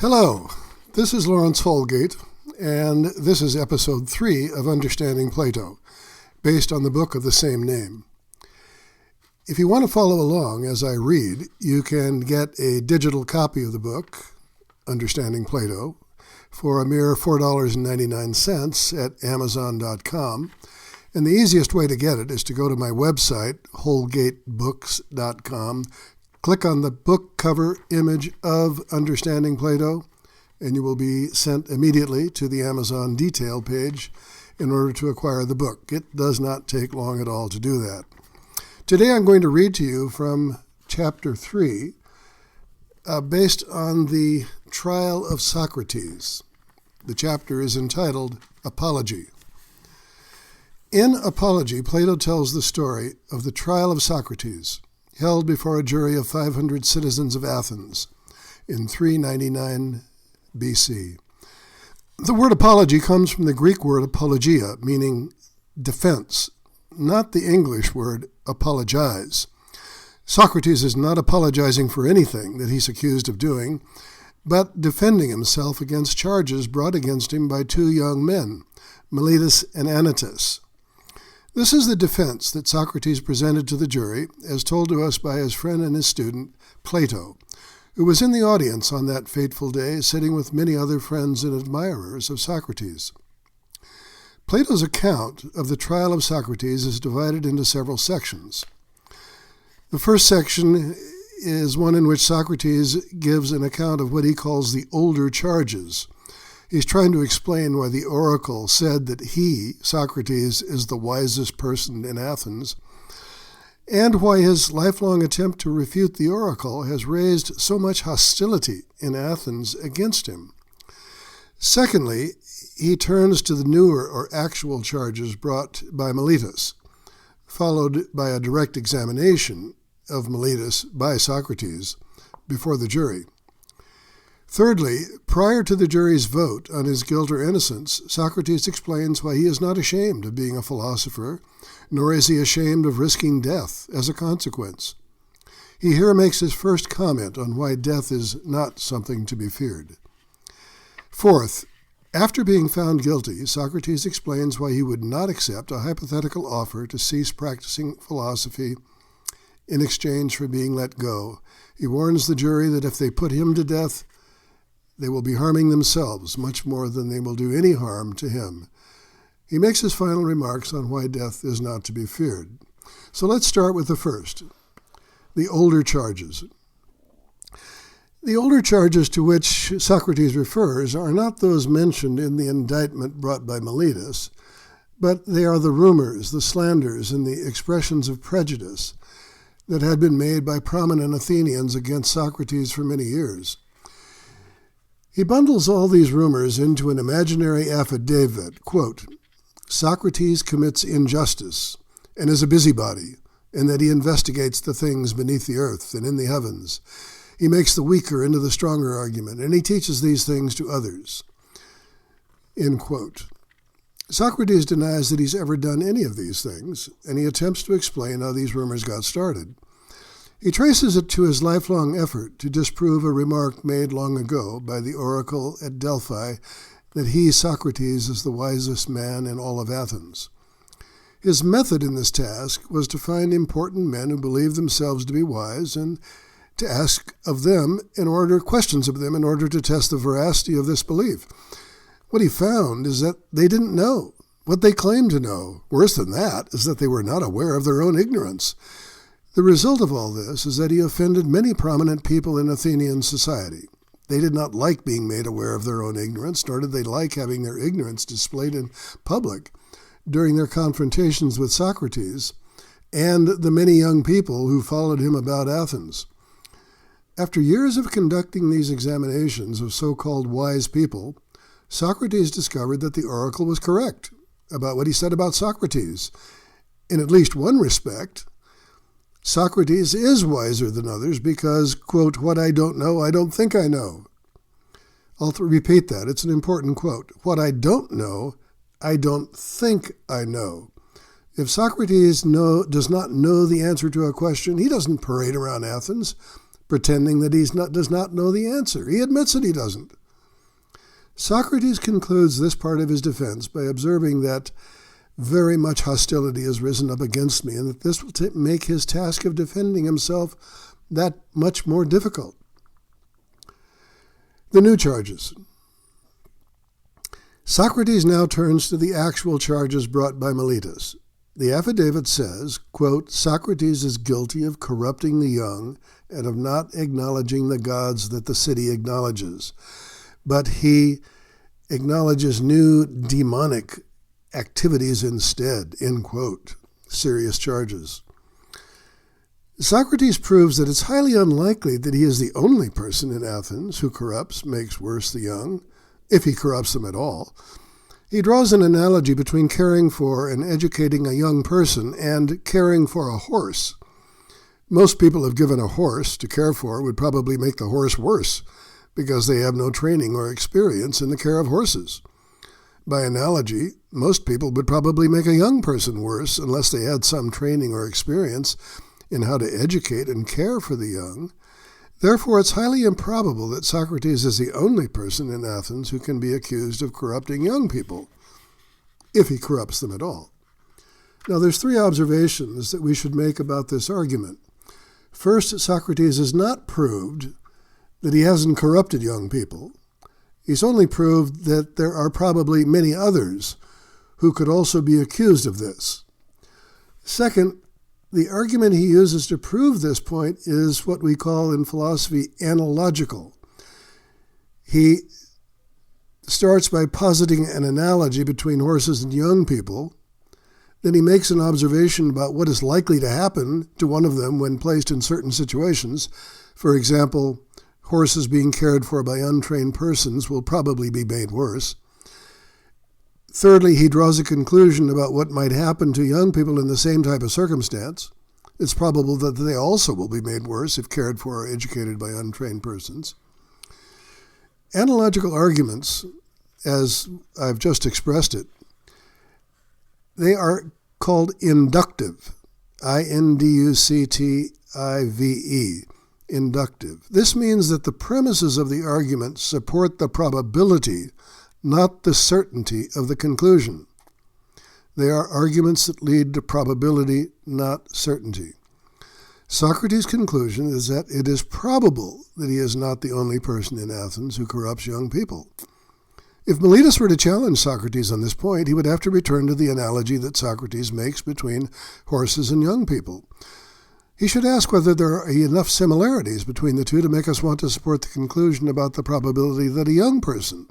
Hello, this is Lawrence Holgate, and this is episode 3 of Understanding Plato, based on the book of the same name. If you want to follow along as I read, you can get a digital copy of the book, Understanding Plato, for a mere $4.99 at Amazon.com. And the easiest way to get it is to go to my website, holgatebooks.com, click on the book cover image of Understanding Plato, and you will be sent immediately to the Amazon detail page in order to acquire the book. It does not take long at all to do that. Today I'm going to read to you from chapter 3, based on the trial of Socrates. The chapter is entitled Apology. In Apology, Plato tells the story of the trial of Socrates, held before a jury of 500 citizens of Athens in 399 BC. The word apology comes from the Greek word apologia, meaning defense, not the English word apologize. Socrates is not apologizing for anything that he's accused of doing, but defending himself against charges brought against him by two young men, Meletus and Anytus. This is the defense that Socrates presented to the jury, as told to us by his friend and his student, Plato, who was in the audience on that fateful day, sitting with many other friends and admirers of Socrates. Plato's account of the trial of Socrates is divided into several sections. The first section is one in which Socrates gives an account of what he calls the older charges. He's trying to explain why the oracle said that he, Socrates, is the wisest person in Athens, and why his lifelong attempt to refute the oracle has raised so much hostility in Athens against him. Secondly, he turns to the newer or actual charges brought by Meletus, followed by a direct examination of Meletus by Socrates before the jury. Thirdly, prior to the jury's vote on his guilt or innocence, Socrates explains why he is not ashamed of being a philosopher, nor is he ashamed of risking death as a consequence. He here makes his first comment on why death is not something to be feared. Fourth, after being found guilty, Socrates explains why he would not accept a hypothetical offer to cease practicing philosophy in exchange for being let go. He warns the jury that if they put him to death, they will be harming themselves much more than they will do any harm to him. He makes his final remarks on why death is not to be feared. So let's start with the first, the older charges. The older charges to which Socrates refers are not those mentioned in the indictment brought by Meletus, but they are the rumors, the slanders, and the expressions of prejudice that had been made by prominent Athenians against Socrates for many years. He bundles all these rumors into an imaginary affidavit, quote, Socrates commits injustice and is a busybody, in that he investigates the things beneath the earth and in the heavens. He makes the weaker into the stronger argument, and he teaches these things to others. End quote. Socrates denies that he's ever done any of these things, and he attempts to explain how these rumors got started. He traces it to his lifelong effort to disprove a remark made long ago by the oracle at Delphi that he, Socrates, is the wisest man in all of Athens. His method in this task was to find important men who believed themselves to be wise and to ask of them questions of them in order to test the veracity of this belief. What he found is that they didn't know what they claimed to know. Worse than that is that they were not aware of their own ignorance. The result of all this is that he offended many prominent people in Athenian society. They did not like being made aware of their own ignorance, nor did they like having their ignorance displayed in public during their confrontations with Socrates and the many young people who followed him about Athens. After years of conducting these examinations of so-called wise people, Socrates discovered that the oracle was correct about what he said about Socrates. In at least one respect, Socrates is wiser than others because, quote, what I don't know, I don't think I know. I'll repeat that. It's an important quote. What I don't know, I don't think I know. If Socrates does not know the answer to a question, he doesn't parade around Athens pretending that he does not know the answer. He admits that he doesn't. Socrates concludes this part of his defense by observing that very much hostility has risen up against me, and that this will make his task of defending himself that much more difficult. The new charges. Socrates now turns to the actual charges brought by Meletus. The affidavit says, quote, Socrates is guilty of corrupting the young and of not acknowledging the gods that the city acknowledges. But he acknowledges new demonic activities instead, end quote. Serious charges. Socrates proves that it's highly unlikely that he is the only person in Athens who corrupts, makes worse the young, if he corrupts them at all. He draws an analogy between caring for and educating a young person and caring for a horse. Most people have given a horse to care for would probably make the horse worse because they have no training or experience in the care of horses. By analogy, most people would probably make a young person worse unless they had some training or experience in how to educate and care for the young. Therefore, it's highly improbable that Socrates is the only person in Athens who can be accused of corrupting young people, if he corrupts them at all. Now, there's three observations that we should make about this argument. First, Socrates has not proved that he hasn't corrupted young people. He's only proved that there are probably many others who could also be accused of this. Second, the argument he uses to prove this point is what we call in philosophy analogical. He starts by positing an analogy between horses and young people. Then he makes an observation about what is likely to happen to one of them when placed in certain situations. For example, horses being cared for by untrained persons will probably be made worse. Thirdly, he draws a conclusion about what might happen to young people in the same type of circumstance. It's probable that they also will be made worse if cared for or educated by untrained persons. Analogical arguments, as I've just expressed it, they are called inductive, I-N-D-U-C-T-I-V-E, inductive. This means that the premises of the argument support the probability, not the certainty of the conclusion. They are arguments that lead to probability, not certainty. Socrates' conclusion is that it is probable that he is not the only person in Athens who corrupts young people. If Meletus were to challenge Socrates on this point, he would have to return to the analogy that Socrates makes between horses and young people. He should ask whether there are enough similarities between the two to make us want to support the conclusion about the probability that a young person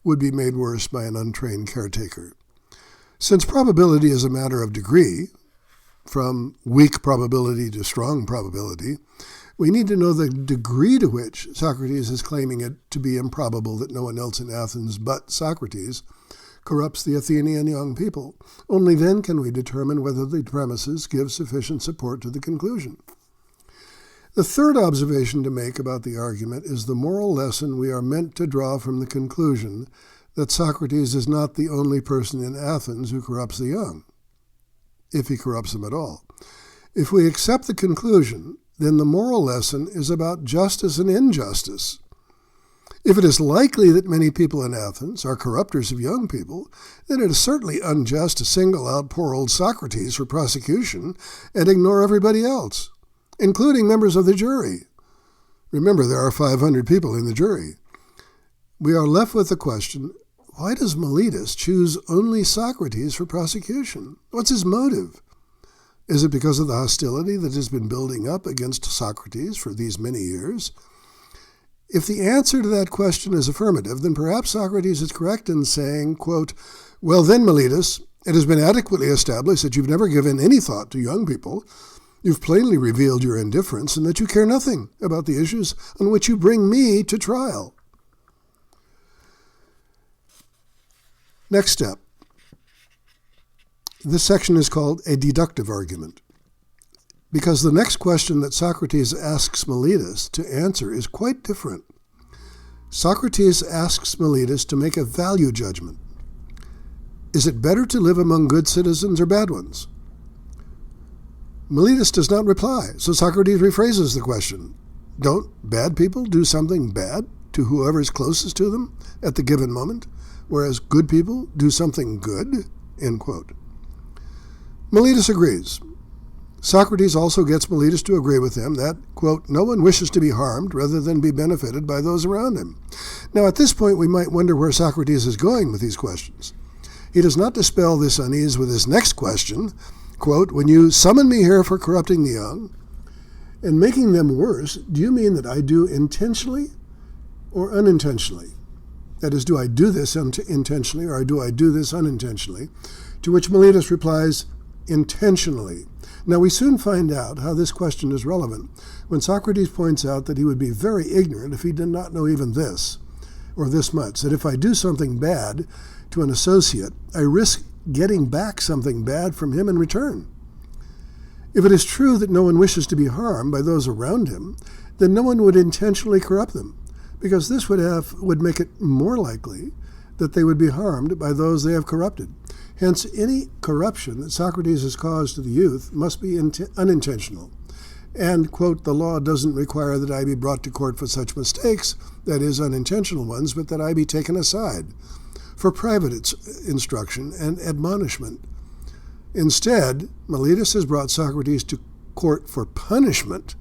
would be made worse by an untrained caretaker. Since probability is a matter of degree, from weak probability to strong probability, we need to know the degree to which Socrates is claiming it to be improbable that no one else in Athens but Socrates corrupts the Athenian young people. Only then can we determine whether the premises give sufficient support to the conclusion. The third observation to make about the argument is the moral lesson we are meant to draw from the conclusion that Socrates is not the only person in Athens who corrupts the young, if he corrupts them at all. If we accept the conclusion, then the moral lesson is about justice and injustice. If it is likely that many people in Athens are corrupters of young people, then it is certainly unjust to single out poor old Socrates for prosecution and ignore everybody else, including members of the jury. Remember, there are 500 people in the jury. We are left with the question, why does Meletus choose only Socrates for prosecution? What's his motive? Is it because of the hostility that has been building up against Socrates for these many years? If the answer to that question is affirmative, then perhaps Socrates is correct in saying, quote, well then, Meletus, it has been adequately established that you've never given any thought to young people. You've plainly revealed your indifference and that you care nothing about the issues on which you bring me to trial. Next step. This section is called a deductive argument, because the next question that Socrates asks Meletus to answer is quite different. Socrates asks Meletus to make a value judgment. Is it better to live among good citizens or bad ones? Meletus does not reply, so Socrates rephrases the question. Don't bad people do something bad to whoever is closest to them at the given moment, whereas good people do something good? End quote. Meletus agrees. Socrates also gets Meletus to agree with him that, quote, no one wishes to be harmed rather than be benefited by those around him. Now, at this point, we might wonder where Socrates is going with these questions. He does not dispel this unease with his next question, quote, when you summon me here for corrupting the young and making them worse, do you mean that I do intentionally or unintentionally? That is, do I do this intentionally or do I do this unintentionally? To which Meletus replies, intentionally. Now, we soon find out how this question is relevant when Socrates points out that he would be very ignorant if he did not know even this, or this much, that if I do something bad to an associate, I risk getting back something bad from him in return. If it is true that no one wishes to be harmed by those around him, then no one would intentionally corrupt them, because this would make it more likely that they would be harmed by those they have corrupted. Hence, any corruption that Socrates has caused to the youth must be unintentional. And, quote, the law doesn't require that I be brought to court for such mistakes, that is, unintentional ones, but that I be taken aside for private instruction and admonishment. Instead, Meletus has brought Socrates to court for punishment,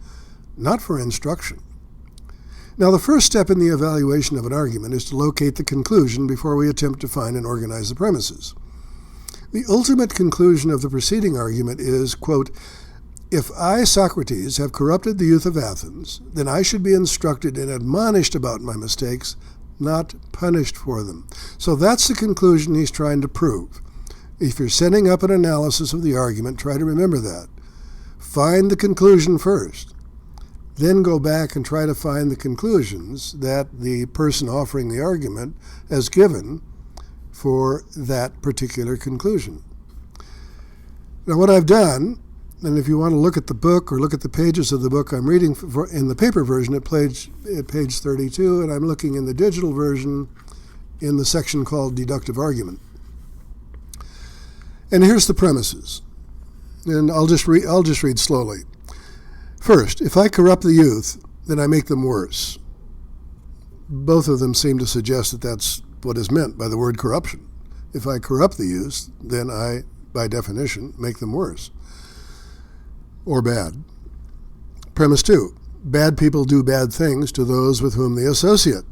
not for instruction. Now, the first step in the evaluation of an argument is to locate the conclusion before we attempt to find and organize the premises. The ultimate conclusion of the preceding argument is, quote, if I, Socrates, have corrupted the youth of Athens, then I should be instructed and admonished about my mistakes, not punished for them. So that's the conclusion he's trying to prove. If you're setting up an analysis of the argument, try to remember that. Find the conclusion first. Then go back and try to find the conclusions that the person offering the argument has given for that particular conclusion. Now, what I've done, and if you want to look at the book or look at the pages of the book I'm reading in the paper version at page 32, and I'm looking in the digital version in the section called Deductive Argument. And here's the premises, and I'll just read slowly. First, if I corrupt the youth, then I make them worse. Both of them seem to suggest that that's what is meant by the word corruption. If I corrupt the youth, then I, by definition, make them worse or bad. Premise 2, bad people do bad things to those with whom they associate.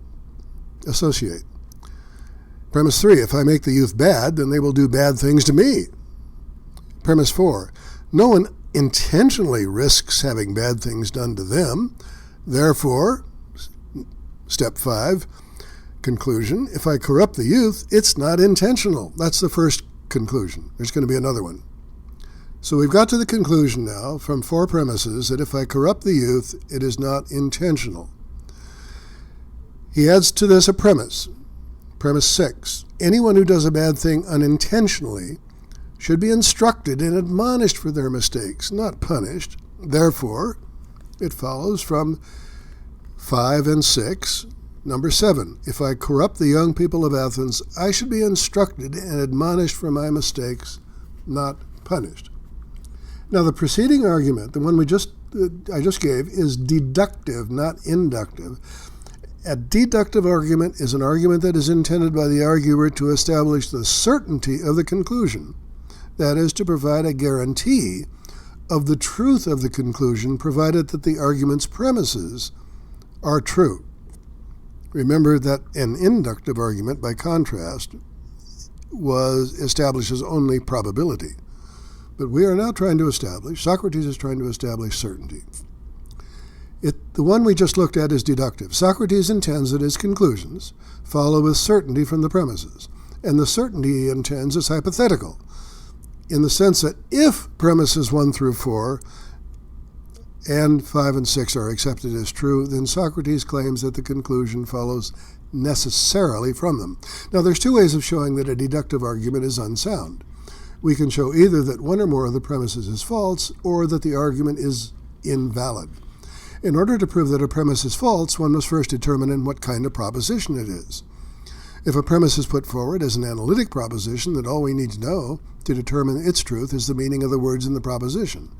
Premise 3, if I make the youth bad, then they will do bad things to me. Premise 4, no one intentionally risks having bad things done to them. Therefore, step 5, conclusion, if I corrupt the youth, it's not intentional. That's the first conclusion. There's going to be another one. So we've got to the conclusion now from 4 premises that if I corrupt the youth, it is not intentional. He adds to this a premise. Premise 6, anyone who does a bad thing unintentionally should be instructed and admonished for their mistakes, not punished. Therefore, it follows from 5 and 6, number 7, if I corrupt the young people of Athens, I should be instructed and admonished for my mistakes, not punished. Now, the preceding argument, the one I just gave, is deductive, not inductive. A deductive argument is an argument that is intended by the arguer to establish the certainty of the conclusion. That is, to provide a guarantee of the truth of the conclusion, provided that the argument's premises are true. Remember that an inductive argument, by contrast, establishes only probability. But we are now trying to establish, Socrates is trying to establish certainty. The one we just looked at is deductive. Socrates intends that his conclusions follow with certainty from the premises, and the certainty he intends is hypothetical, in the sense that if premises 1 through 4 and 5 and 6 are accepted as true, then Socrates claims that the conclusion follows necessarily from them. Now, there's 2 ways of showing that a deductive argument is unsound. We can show either that one or more of the premises is false, or that the argument is invalid. In order to prove that a premise is false, one must first determine in what kind of proposition it is. If a premise is put forward as an analytic proposition, then all we need to know to determine its truth is the meaning of the words in the proposition.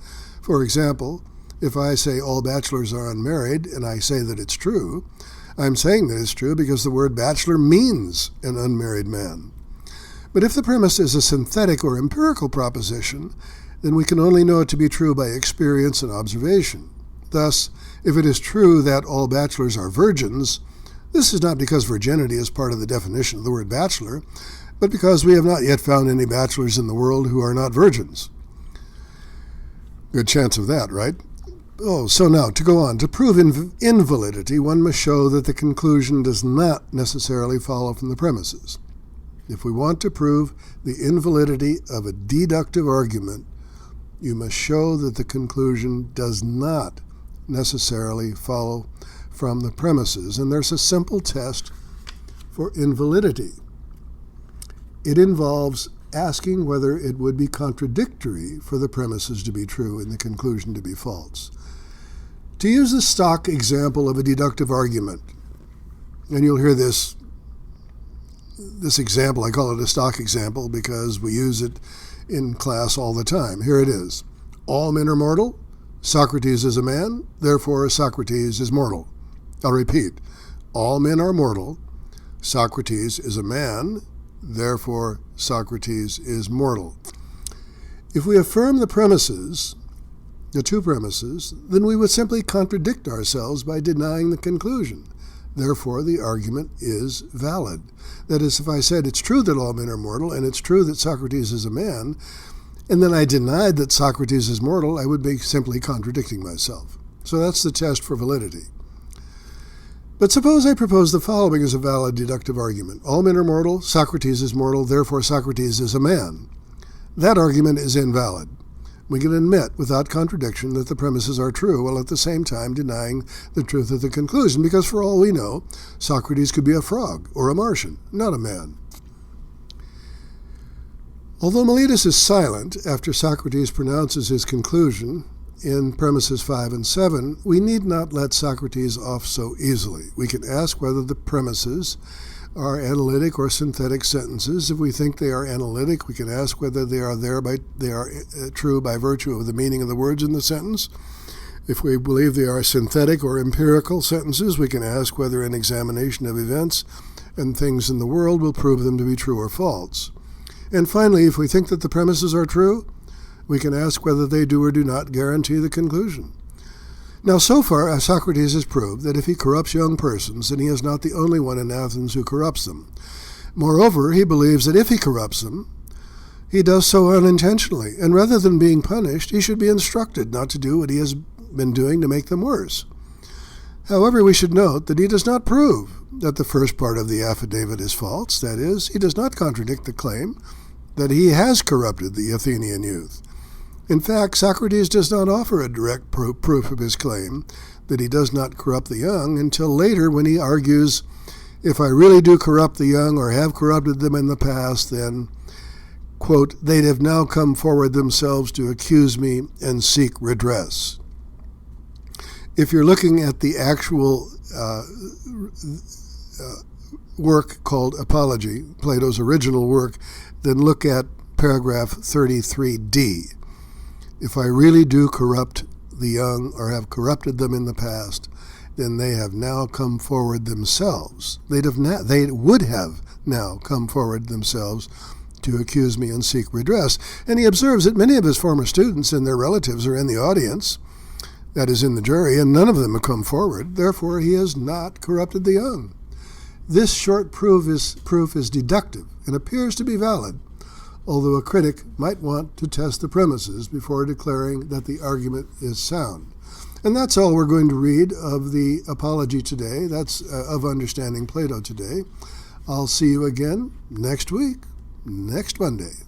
For example, If I say all bachelors are unmarried and I say that it's true, I'm saying that it's true because the word bachelor means an unmarried man. But if the premise is a synthetic or empirical proposition, then we can only know it to be true by experience and observation. Thus, if it is true that all bachelors are virgins, this is not because virginity is part of the definition of the word bachelor, but because we have not yet found any bachelors in the world who are not virgins. Good chance of that, right? So now, to go on, to prove invalidity, one must show that the conclusion does not necessarily follow from the premises. If we want to prove the invalidity of a deductive argument, you must show that the conclusion does not necessarily follow from the premises. And there's a simple test for invalidity. It involves asking whether it would be contradictory for the premises to be true and the conclusion to be false. To use the stock example of a deductive argument, and you'll hear this example, I call it a stock example because we use it in class all the time. Here it is. All men are mortal. Socrates is a man, therefore Socrates is mortal. I'll repeat. All men are mortal. Socrates is a man, therefore Socrates is mortal. If we affirm the premises, the two premises, then we would simply contradict ourselves by denying the conclusion. Therefore, the argument is valid. That is, if I said it's true that all men are mortal and it's true that Socrates is a man, and then I denied that Socrates is mortal, I would be simply contradicting myself. So that's the test for validity. But suppose I propose the following as a valid deductive argument. All men are mortal, Socrates is mortal, therefore Socrates is a man. That argument is invalid. We can admit without contradiction that the premises are true while at the same time denying the truth of the conclusion, because for all we know, Socrates could be a frog or a Martian, not a man. Although Miletus is silent after Socrates pronounces his conclusion in premises 5 and 7, we need not let Socrates off so easily. We can ask whether the premises are analytic or synthetic sentences. If we think they are analytic, we can ask whether they are true by virtue of the meaning of the words in the sentence. If we believe they are synthetic or empirical sentences, we can ask whether an examination of events and things in the world will prove them to be true or false. And finally, if we think that the premises are true, we can ask whether they do or do not guarantee the conclusion. Now, so far, Socrates has proved that if he corrupts young persons, then he is not the only one in Athens who corrupts them. Moreover, he believes that if he corrupts them, he does so unintentionally, and rather than being punished, he should be instructed not to do what he has been doing to make them worse. However, we should note that he does not prove that the first part of the affidavit is false. That is, he does not contradict the claim that he has corrupted the Athenian youth. In fact, Socrates does not offer a direct proof of his claim that he does not corrupt the young until later when he argues, if I really do corrupt the young or have corrupted them in the past, then, quote, they'd have now come forward themselves to accuse me and seek redress. If you're looking at the actual work called Apology, Plato's original work, then look at paragraph 33d. If I really do corrupt the young or have corrupted them in the past, then they have now come forward themselves. They would have now come forward themselves to accuse me and seek redress. And he observes that many of his former students and their relatives are in the audience, that is, in the jury, and none of them have come forward. Therefore, he has not corrupted the young. This short proof is deductive and appears to be valid, although a critic might want to test the premises before declaring that the argument is sound. And that's all we're going to read of the Apology today. That's of Understanding Plato today. I'll see you again next week, next Monday.